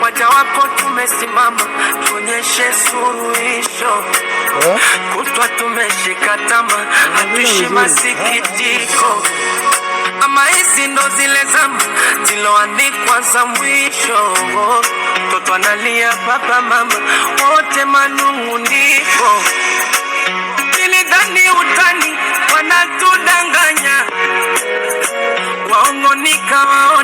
Waja wako tumesimama, tuonyeshe suluhisho. Kutwa tumeshika tama, hatuishi masikitiko. Ama hizi ndo zile zama ziloandikwa za mwisho. Toto analia, baba mama wote manunguniko. Nilidhani utani, wanatudanganya, waongo nikawa